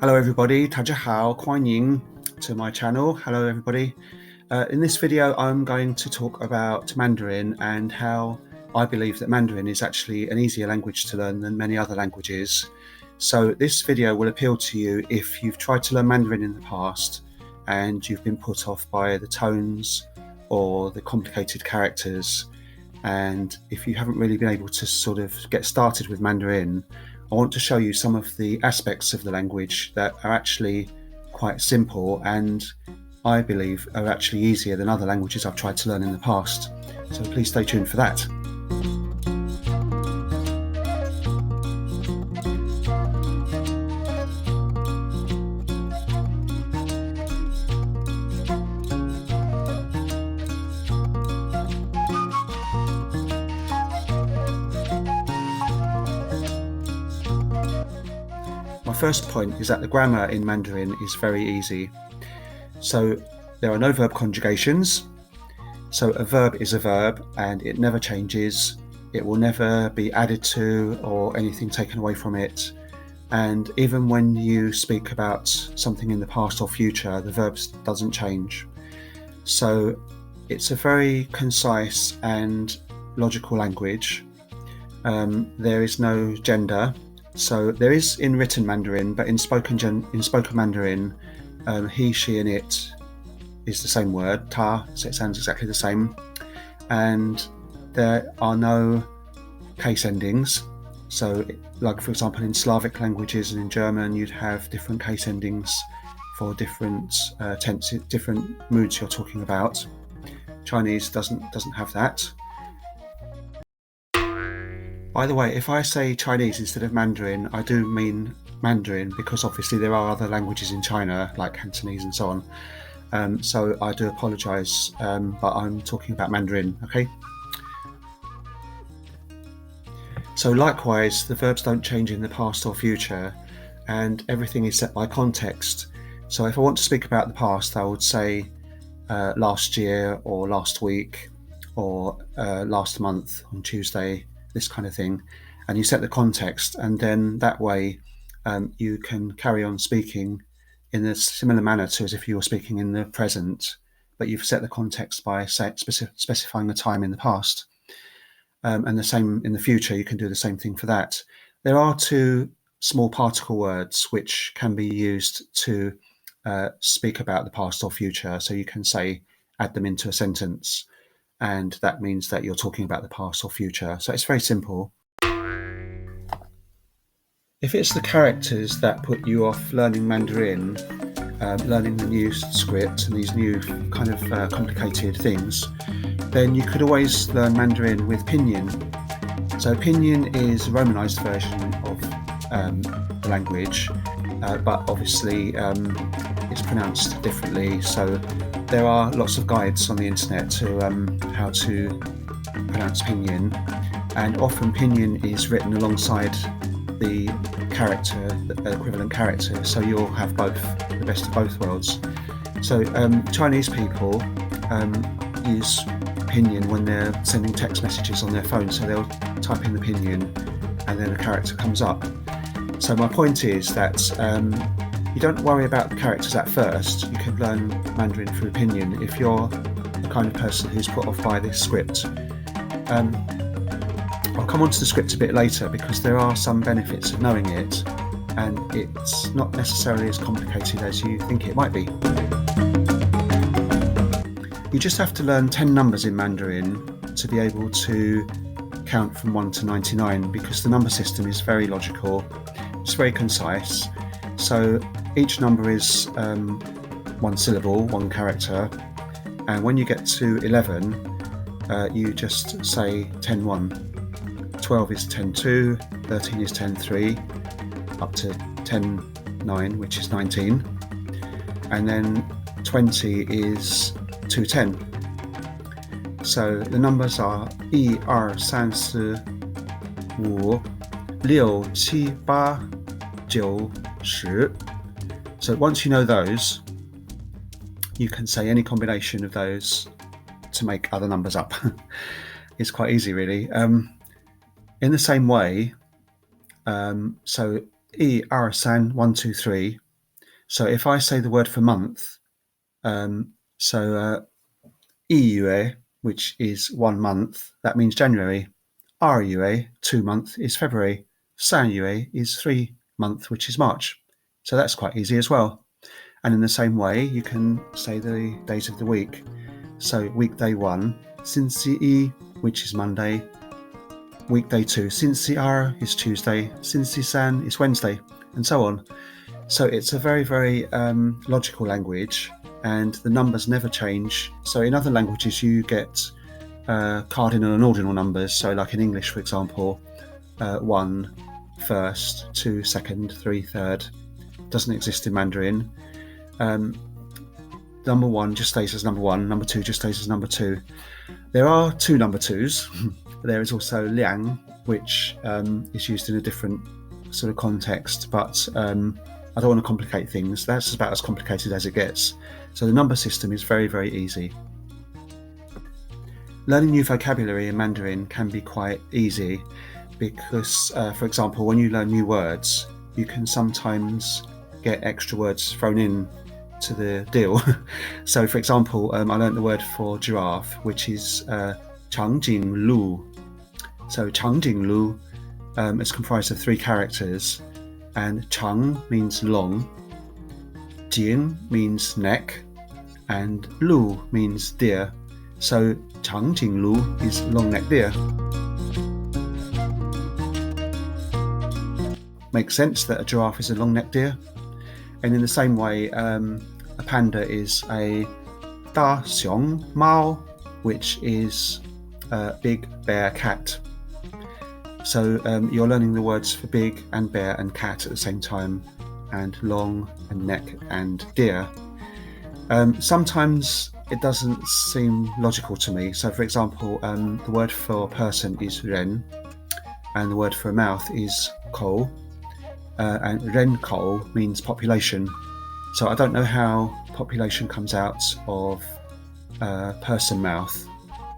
Hello everybody, 大家好，欢迎 to my channel. Hello everybody. In this video I'm going to talk about Mandarin and how I believe that Mandarin is actually an easier language to learn than many other languages. So this video will appeal to you if you've tried to learn Mandarin in the past and you've been put off by the tones or the complicated characters, and if you haven't really been able to sort of get started with Mandarin, I want to show you some of the aspects of the language that are actually quite simple and I believe are actually easier than other languages I've tried to learn in the past. So please stay tuned for that. My first point is that the grammar in Mandarin is very easy. So there are no verb conjugations. So a verb is a verb and it never changes. It will never be added to or anything taken away from it. And even when you speak about something in the past or future, the verb doesn't change. So it's a very concise and logical language. There is no gender. So there is in written Mandarin, but in spoken Mandarin, he, she, and it is the same word, ta, so it sounds exactly the same. And there are no case endings. So, like for example, in Slavic languages and in German, you'd have different case endings for different tenses, different moods you're talking about. Chinese doesn't have that. By the way, if I say Chinese instead of Mandarin, I do mean Mandarin because obviously there are other languages in China like Cantonese and so on. So I do apologise, but I'm talking about Mandarin, okay? So likewise, the verbs don't change in the past or future, and everything is set by context. So if I want to speak about the past, I would say last year or last week or last month on Tuesday, this kind of thing, and you set the context, and then that way you can carry on speaking in a similar manner to as if you were speaking in the present, but you've set the context by specifying the time in the past. And the same in the future, you can do the same thing for that. There are two small particle words which can be used to speak about the past or future. So you can say, add them into a sentence, and that means that you're talking about the past or future. So it's very simple. If it's the characters that put you off learning Mandarin, learning the new script and these new kind of complicated things, then you could always learn Mandarin with pinyin. So pinyin is a Romanized version of the language, but obviously it's pronounced differently. So there are lots of guides on the internet to how to pronounce pinyin, and often pinyin is written alongside the character, the equivalent character, so you'll have both, the best of both worlds. So Chinese people use pinyin when they're sending text messages on their phone, so they'll type in the pinyin and then a character comes up. So my point is that you don't worry about the characters at first. You can learn Mandarin through pinyin if you're the kind of person who's put off by this script. I'll come onto the script a bit later because there are some benefits of knowing it, and it's not necessarily as complicated as you think it might be. You just have to learn 10 numbers in Mandarin to be able to count from 1 to 99 because the number system is very logical, it's very concise. So each number is one syllable, one character, and when you get to 11, you just say 10-1. 12 is 10-2, 13 is 10-3, up to 10-9, which is 19, and then 20 is 210. So the numbers are 1, 2, 3, 4, 5, 6, 7, 8, 9, 10. So once you know those, you can say any combination of those to make other numbers up. It's quite easy, really. In the same way, so 1, 2, 3, 1, 2, 3, So if I say the word for month, so 1月, which is 1 month, that means January. 2月, 2 month, is February. 3月 is 3 month, which is March. So that's quite easy as well. And in the same way, you can say the days of the week. So weekday 1, 星期一, which is Monday. Weekday 2, 星期二 is Tuesday. 星期三 is Wednesday, and so on. So it's a very, very logical language, and the numbers never change. So in other languages, you get cardinal and ordinal numbers. So like in English, for example, 1 first, 2 second, 3 third. Doesn't exist in Mandarin. Number 1 just stays as number 1. Number 2 just stays as number 2. There are 2 number 2s. There is also liang, which is used in a different sort of context, but I don't want to complicate things. That's about as complicated as it gets. So the number system is very, very easy. Learning new vocabulary in Mandarin can be quite easy because, for example, when you learn new words, you can sometimes get extra words thrown in to the deal. So, for example, I learned the word for giraffe, which is 长颈鹿. So 长颈鹿is comprised of 3 characters, and 长 means long, 颈 means neck, and 鹿 means deer. So 长颈鹿 is long-necked deer. Makes sense that a giraffe is a long-necked deer. And in the same way, a panda is a 大熊猫, which is a big bear cat. So you're learning the words for big and bear and cat at the same time, and long and neck and deer. Sometimes it doesn't seem logical to me. So for example, the word for person is ren, and the word for mouth is kou, and ren kou means population. So I don't know how population comes out of person mouth,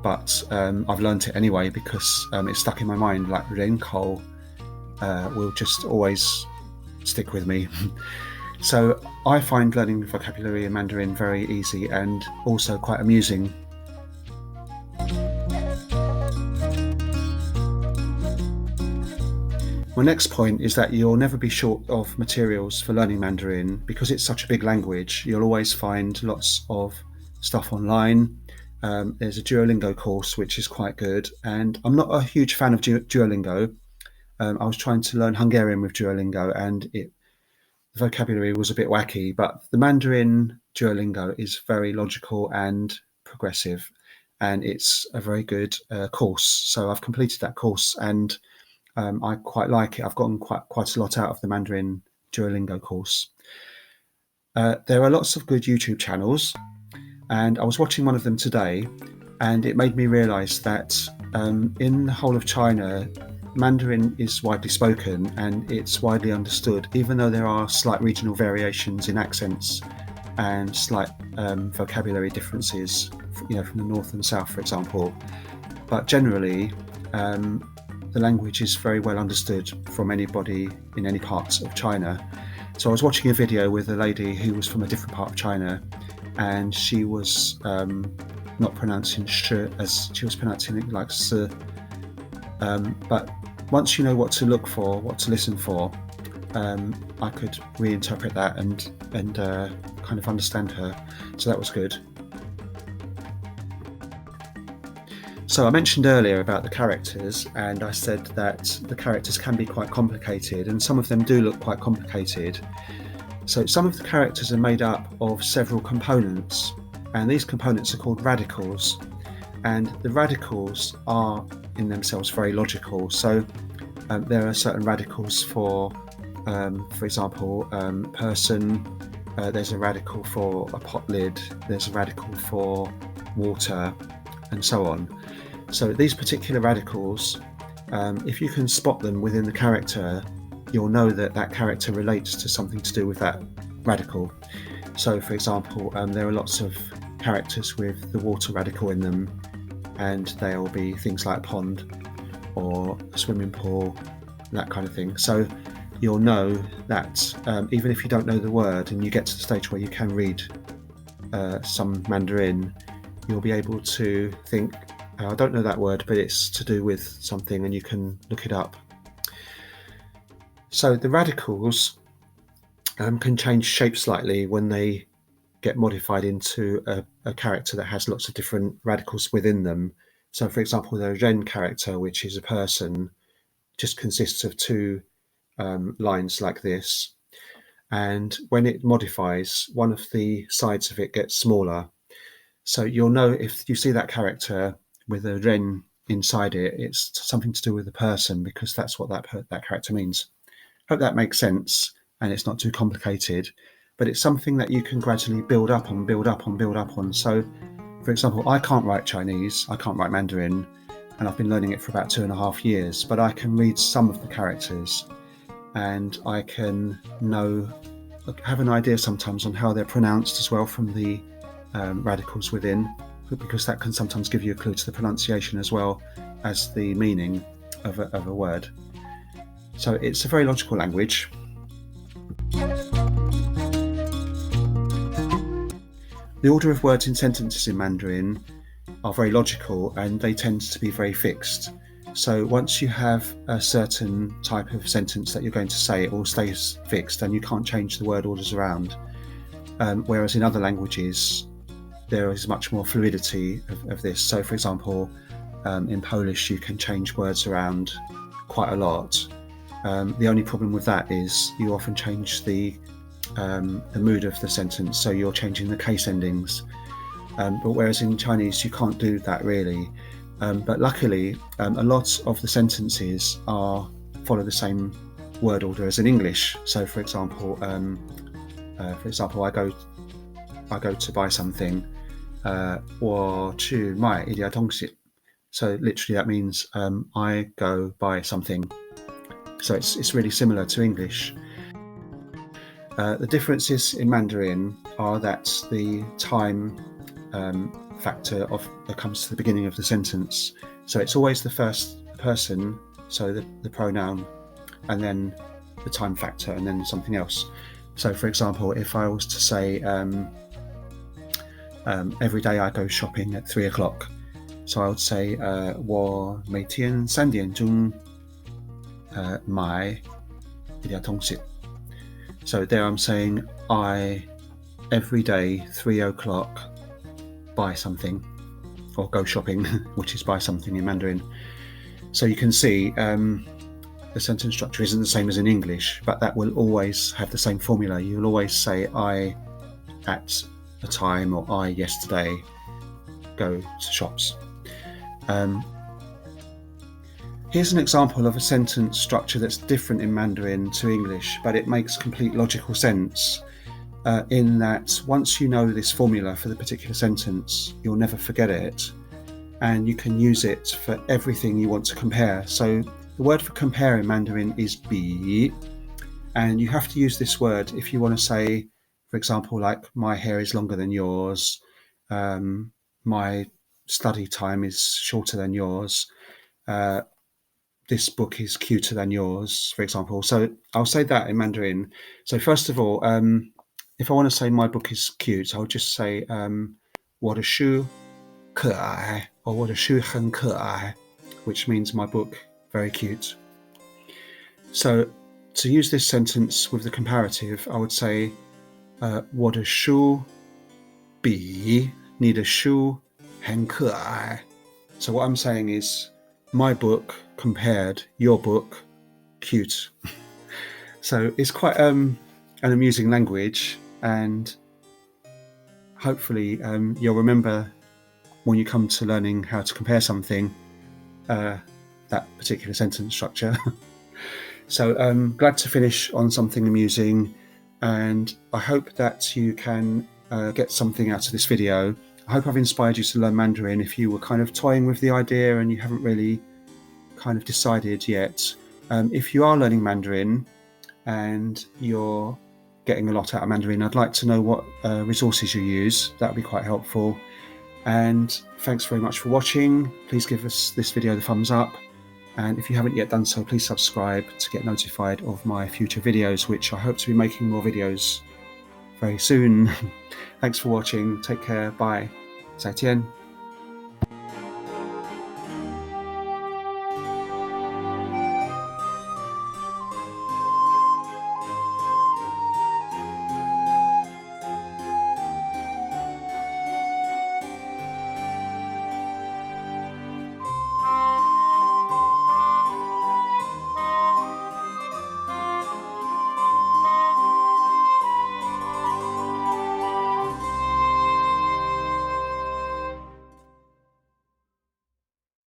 but I've learnt it anyway because it's stuck in my mind. Like ren kou will just always stick with me. So I find learning vocabulary in Mandarin very easy and also quite amusing. My next point is that you'll never be short of materials for learning Mandarin. Because it's such a big language, you'll always find lots of stuff online. There's a Duolingo course which is quite good, and I'm not a huge fan of Duolingo. I was trying to learn Hungarian with Duolingo, and the vocabulary was a bit wacky, but the Mandarin Duolingo is very logical and progressive, and it's a very good course. So I've completed that course, and I quite like it. I've gotten quite a lot out of the Mandarin Duolingo course. There are lots of good YouTube channels, and I was watching one of them today, and it made me realise that in the whole of China, Mandarin is widely spoken and it's widely understood, even though there are slight regional variations in accents and slight vocabulary differences, from the north and south, for example. But generally, the language is very well understood from anybody in any parts of China. So I was watching a video with a lady who was from a different part of China, and she was not pronouncing sh, as she was pronouncing it like s. But once you know what to look for, what to listen for, I could reinterpret that and kind of understand her. So that was good. So I mentioned earlier about the characters, and I said that the characters can be quite complicated, and some of them do look quite complicated. So some of the characters are made up of several components, and these components are called radicals, and the radicals are in themselves very logical. So there are certain radicals for example, person, there's a radical for a pot lid, there's a radical for water, and so on. So these particular radicals, if you can spot them within the character, you'll know that that character relates to something to do with that radical. So for example, there are lots of characters with the water radical in them, and they'll be things like pond or a swimming pool, that kind of thing. So you'll know that even if you don't know the word and you get to the stage where you can read some Mandarin, you'll be able to think, I don't know that word, but it's to do with something, and you can look it up. So the radicals can change shape slightly when they get modified into a character that has lots of different radicals within them. So for example, the Ren character, which is a person, just consists of two lines like this. And when it modifies, one of the sides of it gets smaller. So you'll know if you see that character with a Ren inside it, it's something to do with the person, because that's what that character means. Hope that makes sense and it's not too complicated, but it's something that you can gradually build up on, build up on, build up on. So, for example, I can't write Chinese, I can't write Mandarin, and I've been learning it for about 2.5 years, but I can read some of the characters, and I can have an idea sometimes on how they're pronounced as well from the radicals within, because that can sometimes give you a clue to the pronunciation as well as the meaning of a word. So it's a very logical language. The order of words in sentences in Mandarin are very logical, and they tend to be very fixed. So once you have a certain type of sentence that you're going to say, it all stays fixed and you can't change the word orders around. Whereas in other languages, there is much more fluidity of this. So for example, in Polish, you can change words around quite a lot. The only problem with that is you often change the mood of the sentence, so you're changing the case endings. But whereas in Chinese, you can't do that really. But luckily, a lot of the sentences follow the same word order as in English. So for example, I go to buy something. 我去买一点东西. So literally that means I go buy something. So it's really similar to English. The differences in Mandarin are that the time factor comes to the beginning of the sentence. So it's always the first person, so the pronoun, and then the time factor, and then something else. So for example, if I was to say every day I go shopping at 3 o'clock, so I would say 我每天3点钟买一点东西. So there I'm saying I every day 3 o'clock buy something, or go shopping, which is buy something in Mandarin. So you can see the sentence structure isn't the same as in English, but that will always have the same formula. You'll always say I at a time, or I yesterday go to shops. Here's an example of a sentence structure that's different in Mandarin to English, but it makes complete logical sense. In that once you know this formula for the particular sentence, you'll never forget it, and you can use it for everything you want to compare. So the word for compare in Mandarin is bi, and you have to use this word if you want to say, for example, like my hair is longer than yours, my study time is shorter than yours, this book is cuter than yours, for example. So I'll say that in Mandarin. So first of all, if I want to say my book is cute, I'll just say 我的书可爱, or 我的书很可爱, which means my book very cute. So to use this sentence with the comparative, I would say 我的书比你的书很可爱. So what I'm saying is my book compared your book cute. So it's quite an amusing language, and hopefully you'll remember when you come to learning how to compare something, that particular sentence structure. So glad to finish on something amusing, and I hope that you can get something out of this video. I hope I've inspired you to learn Mandarin if you were kind of toying with the idea and you haven't really kind of decided yet. If you are learning Mandarin and you're getting a lot out of Mandarin, I'd like to know what resources you use. That would be quite helpful. And thanks very much for watching. Please give us this video the thumbs up, And if you haven't yet done so, please subscribe to get notified of my future videos, which I hope to be making more videos very soon. Thanks for watching. Take care. Bye. 再见.